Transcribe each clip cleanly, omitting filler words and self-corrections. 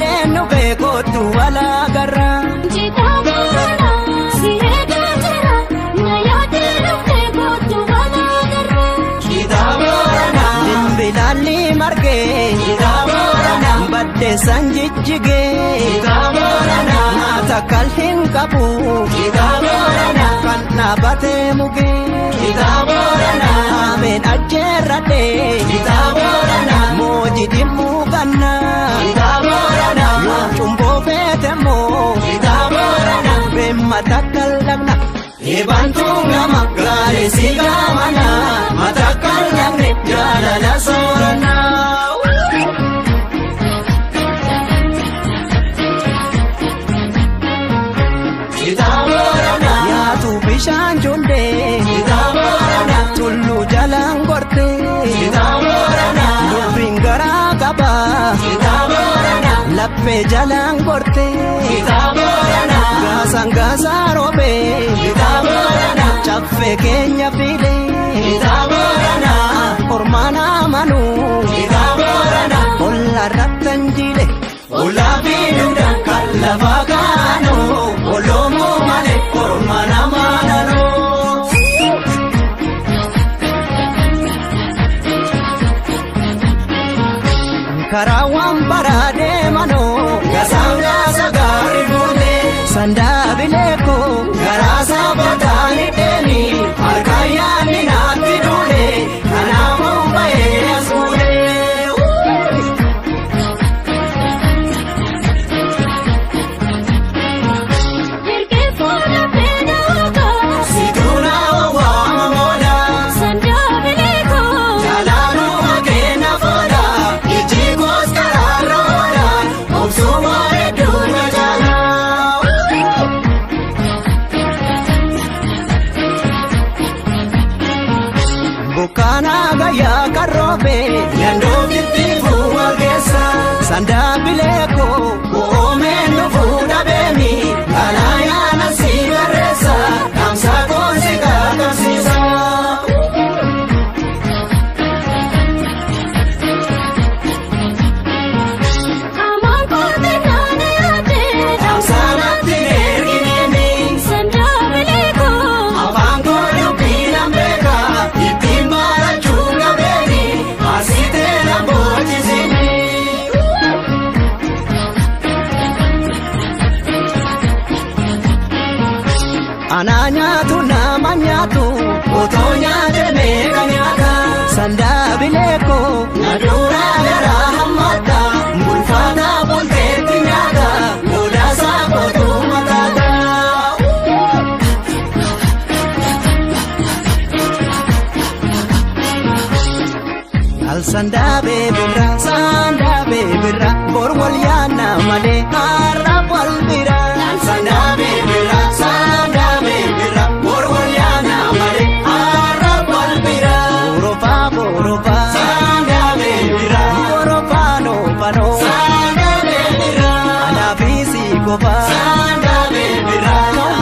de no vego tu ala garra Jita borana sirega jara naya de no vego tu ala garra Jita borana bilali marge Jita borana badde sanjijige Jita borana takal hinkabu Jita borana kanna bate muge Jita borana amen ajerade Jita borana moji dimugana Jita borana chumbo betemo Jita borana bemma takal lagna Ibantu nama gare sigamana matakal lagna jalala sorana Jita borana ya tu bishan jonde Jita borana tullu jalan gorte Jita borana dubingara kaba Jita borana lappe jalan gorte Jita borana gasangasa robe Jita borana chaffe kenya pide Jita borana ormana manu Jita borana olla rattanjile olla biduda kalla bagano olomo male ormana manano Karawam parade mano gasanga sagari bule sanda bileko garasa batani deni arkaya ni nati dule kanamu bae asule Virke fora pena ka Situna wa mola sanda bileko jalanu agena fola ijigos kararola obsumare duna jala Bukana gaya karobe yando kitifu wagesa sanda bileko omendo fuda bemi kalaya na sigaresa kamsa konsika kamsisa aman korte nane ate kamsa na tinergineni sanda bileko avango yupilam beka itimara chunga beni asite na bojizini Ananya tu namanya tu otonya demega nyata sanda bileko nadura gara hamata mulfata bolte tinyata muda sa kotu matata Al sanda bebira borwal yana male harap walbira Al sanda bebira borwal yana male harap walbira Boropa sanda bebira boropa no pano sanda bebira anabisi kopa sanda bebira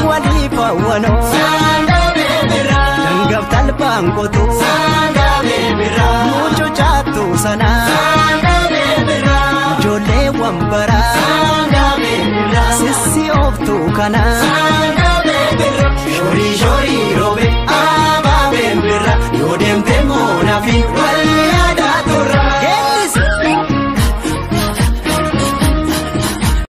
wali pawano sanda bebira danggap talpang kotu sanda bebira mucho chatu sana sanda bebira jole wambara sanda bebira sisi of tu kana sanda bebira shori robe